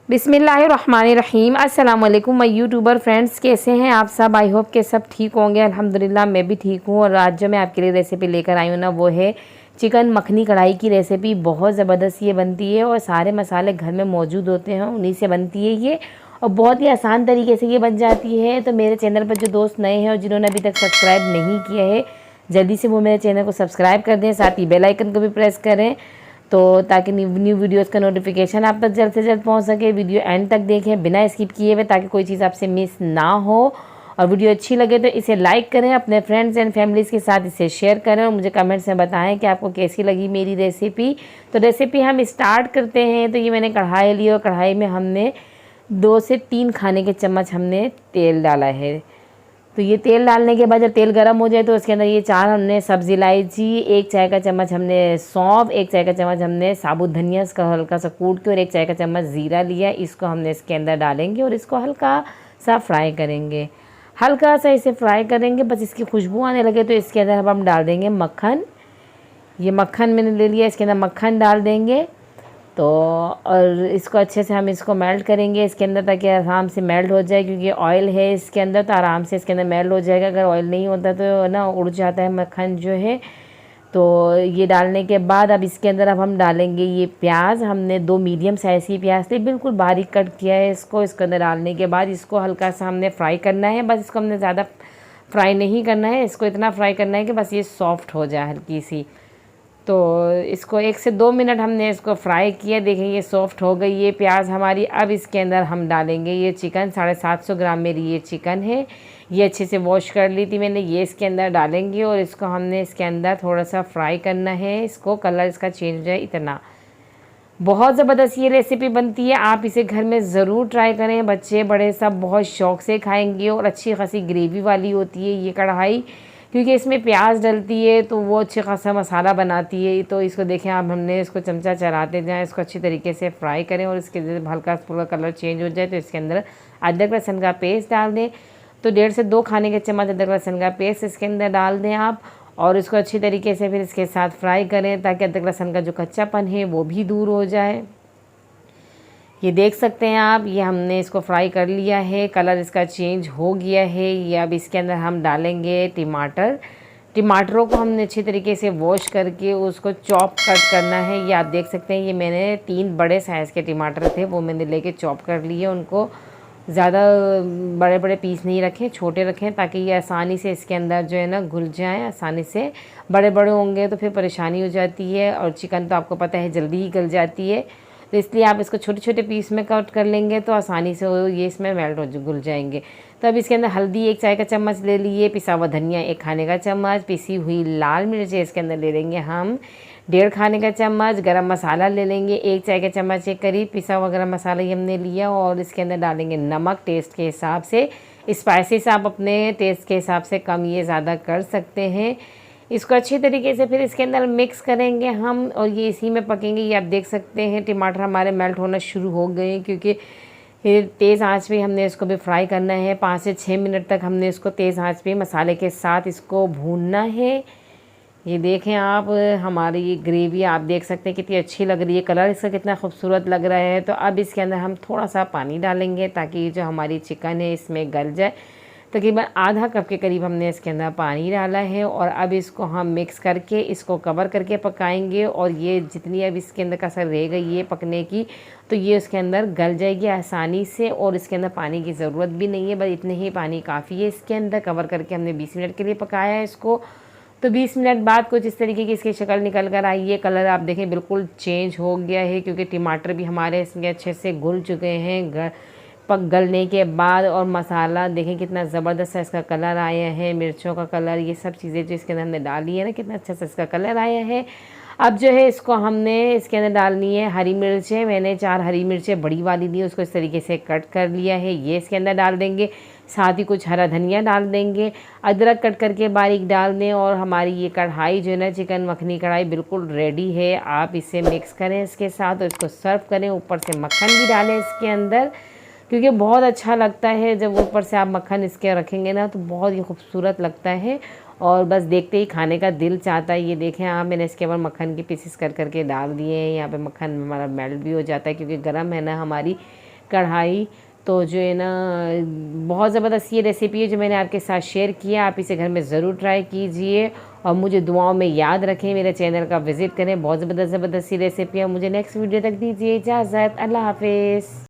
बिस्मिल्लाहिर्रहमानिर्रहीम। अस्सलाम वालेकुम माय यूट्यूबर फ्रेंड्स, कैसे हैं आप सब? आई होप के सब ठीक होंगे। अल्हम्दुलिल्लाह मैं भी ठीक हूँ। और आज जो मैं आपके लिए रेसिपी लेकर आई हूँ ना, वो है चिकन मखनी कढ़ाई की रेसिपी। बहुत ज़बरदस्त ये बनती है और सारे मसाले घर में मौजूद होते हैं, उन्हीं से बनती है ये, और बहुत ही आसान तरीके से ये बन जाती है। तो मेरे चैनल पर जो दोस्त नए हैं और जिन्होंने अभी तक सब्सक्राइब नहीं किया है, जल्दी से वो मेरे चैनल को सब्सक्राइब कर दें, साथ ही बेल आइकन को भी प्रेस करें, तो ताकि न्यू वीडियोस का नोटिफिकेशन आप तक जल्द से जल्द पहुंच सके। वीडियो एंड तक देखें बिना स्किप किए हुए, ताकि कोई चीज़ आपसे मिस ना हो। और वीडियो अच्छी लगे तो इसे लाइक करें, अपने फ्रेंड्स एंड फैमिलीज़ के साथ इसे शेयर करें, और मुझे कमेंट्स में बताएं कि आपको कैसी लगी मेरी रेसिपी। तो रेसिपी हम स्टार्ट करते हैं। तो ये मैंने कढ़ाई ली और कढ़ाई में हमने 2 से 3 खाने के चम्मच हमने तेल डाला है। तो ये तेल डालने के बाद जब तेल गर्म हो जाए तो उसके अंदर ये 4 हमने सब्ज़ी इलायची, 1 चाय का चम्मच हमने सौंफ, 1 चाय का चम्मच हमने साबुत धनिया इसका हल्का सा कूट के, और 1 चाय का चम्मच ज़ीरा लिया। इसको हमने इसके अंदर डालेंगे और इसको हल्का सा फ्राई करेंगे। हल्का सा इसे फ्राई करेंगे, बस इसकी खुशबू आने लगे तो इसके अंदर अब हम डाल देंगे मक्खन। ये मक्खन मैंने ले लिया, इसके अंदर मक्खन डाल देंगे। तो और इसको अच्छे से हम इसको मेल्ट करेंगे इसके अंदर, ताकि आराम से मेल्ट हो जाए, क्योंकि ऑयल है इसके अंदर, तो आराम से इसके अंदर मेल्ट हो जाएगा। अगर ऑयल नहीं होता तो ना उड़ जाता है मक्खन जो है। तो ये डालने के बाद अब इसके अंदर अब हम डालेंगे ये प्याज। हमने 2 मीडियम साइज़ की प्याज ली, बिल्कुल बारीक कट किया है इसको। इसके अंदर डालने के बाद इसको हल्का सा हमने फ्राई करना है, बस इसको हमने ज़्यादा फ्राई नहीं करना है। इसको इतना फ्राई करना है कि बस ये सॉफ्ट हो जाए हल्की सी। तो इसको 1 से 2 मिनट हमने इसको फ्राई किया। देखिए ये सॉफ्ट हो गई ये प्याज हमारी। अब इसके अंदर हम डालेंगे ये चिकन। 750 ग्राम मेरी ये चिकन है, ये अच्छे से वॉश कर ली थी मैंने। ये इसके अंदर डालेंगे और इसको हमने इसके अंदर थोड़ा सा फ्राई करना है, इसको कलर इसका चेंज हो जाए इतना। बहुत ज़बरदस्त ये रेसिपी बनती है, आप इसे घर में ज़रूर ट्राई करें। बच्चे बड़े सब बहुत शौक़ से खाएंगे, और अच्छी खासी ग्रेवी वाली होती है ये कढ़ाई, क्योंकि इसमें प्याज डलती है तो वो अच्छे खासा मसाला बनाती है। तो इसको देखें आप, हमने इसको चमचा चलाते जाएं, इसको अच्छी तरीके से फ्राई करें, और इसके जब हल्का पूरा कलर चेंज हो जाए तो इसके अंदर अदरक लहसुन का पेस्ट डाल दें। तो 1.5 से 2 खाने के चम्मच अदरक लहसुन का पेस्ट इसके अंदर डाल दें आप, और इसको अच्छी तरीके से फिर इसके साथ फ्राई करें, ताकि अदरक लहसुन का जो कच्चापन है वो भी दूर हो जाए। ये देख सकते हैं आप, ये हमने इसको फ्राई कर लिया है, कलर इसका चेंज हो गया है। ये अब इसके अंदर हम डालेंगे टमाटर। टमाटरों को हमने अच्छी तरीके से वॉश करके उसको चॉप कट करना है। ये आप देख सकते हैं, ये मैंने 3 बड़े साइज़ के टमाटर थे, वो मैंने लेके चॉप कर लिए। उनको ज़्यादा बड़े बड़े पीस नहीं रखें, छोटे रखें, ताकि ये आसानी से इसके अंदर जो है ना घुल जाए आसानी से। बड़े बड़े होंगे तो फिर परेशानी हो जाती है, और चिकन तो आपको पता है जल्दी ही गल जाती है। तो इसलिए आप इसको छोटे छोटे पीस में कट कर लेंगे तो आसानी से ये इसमें मेल्ट हो घुल जाएंगे। तो अब इसके अंदर हल्दी 1 चाय का चम्मच ले लिए, पिसा हुआ धनिया 1 खाने का चम्मच, पिसी हुई लाल मिर्च इसके अंदर ले लेंगे हम 1.5 खाने का चम्मच, गरम मसाला ले लेंगे 1 चाय का चम्मच के करीब, पिसा हुआ गरम मसाला ही हमने लिया। और इसके अंदर डालेंगे नमक टेस्ट के हिसाब से। स्पाइसेस आप अपने टेस्ट के हिसाब से कम ये ज़्यादा कर सकते हैं। इसको अच्छी तरीके से फिर इसके अंदर मिक्स करेंगे हम, और ये इसी में पकेंगे। ये आप देख सकते हैं टमाटर हमारे मेल्ट होना शुरू हो गए हैं, क्योंकि फिर तेज़ आंच पे हमने इसको भी फ्राई करना है। 5 से 6 मिनट तक हमने इसको तेज़ आंच पे मसाले के साथ इसको भूनना है। ये देखें आप, हमारी ये ग्रेवी आप देख सकते हैं कितनी अच्छी लग रही है, कलर इसका कितना खूबसूरत लग रहा है। तो अब इसके अंदर हम थोड़ा सा पानी डालेंगे, ताकि जो हमारी चिकन है इसमें गल जाए। तकरीबन आधा कप के करीब हमने इसके अंदर पानी डाला है, और अब इसको हम मिक्स करके इसको कवर करके पकाएंगे। और ये जितनी अब इसके अंदर कसर रह गई है पकने की, तो ये उसके अंदर गल जाएगी आसानी से, और इसके अंदर पानी की ज़रूरत भी नहीं है, बस इतने ही पानी काफ़ी है। इसके अंदर कवर करके हमने 20 मिनट के लिए पकाया है इसको। तो 20 मिनट बाद कुछ इस तरीके की इसकी शक्ल निकल कर आई है, कलर आप देखें बिल्कुल चेंज हो गया है, क्योंकि टमाटर भी हमारे इसमें अच्छे से घुल चुके हैं पक गलने के बाद। और मसाला देखें कितना ज़बरदस्त इसका कलर आया है, मिर्चों का कलर, ये सब चीज़ें जो इसके अंदर हमने डाली है ना, कितना अच्छा सा इसका कलर आया है। अब जो है इसको हमने इसके अंदर डालनी है हरी मिर्चें। मैंने 4 हरी मिर्चें बड़ी वाली ली, उसको इस तरीके से कट कर लिया है, ये इसके अंदर डाल देंगे। साथ ही कुछ हरा धनिया डाल देंगे, अदरक कट करके बारीक डाल दें। और हमारी ये कढ़ाई जो है ना, चिकन मखनी कढ़ाई बिल्कुल रेडी है। आप इसे मिक्स करें इसके साथ और इसको सर्व करें। ऊपर से मक्खन भी डालें इसके अंदर, क्योंकि बहुत अच्छा लगता है जब ऊपर से आप मक्खन इसके रखेंगे ना, तो बहुत ही खूबसूरत लगता है, और बस देखते ही खाने का दिल चाहता है। ये देखें आप, मैंने इसके ऊपर मक्खन के पीसेस कर करके डाल दिए हैं। यहाँ पे मक्खन हमारा मेल्ट भी हो जाता है, क्योंकि गर्म है ना हमारी कढ़ाई। तो जो है ना बहुत ज़बरदस्त ये रेसिपी है जो मैंने आपके साथ शेयर किया। आप इसे घर में ज़रूर ट्राई कीजिए और मुझे दुआओं में याद रखें। मेरे चैनल का विज़िट करें, बहुत ज़बरदस्त सी रेसिपी है। मुझे नेक्स्ट वीडियो तक दीजिए इजाज़त। अल्लाह हाफ़िज़।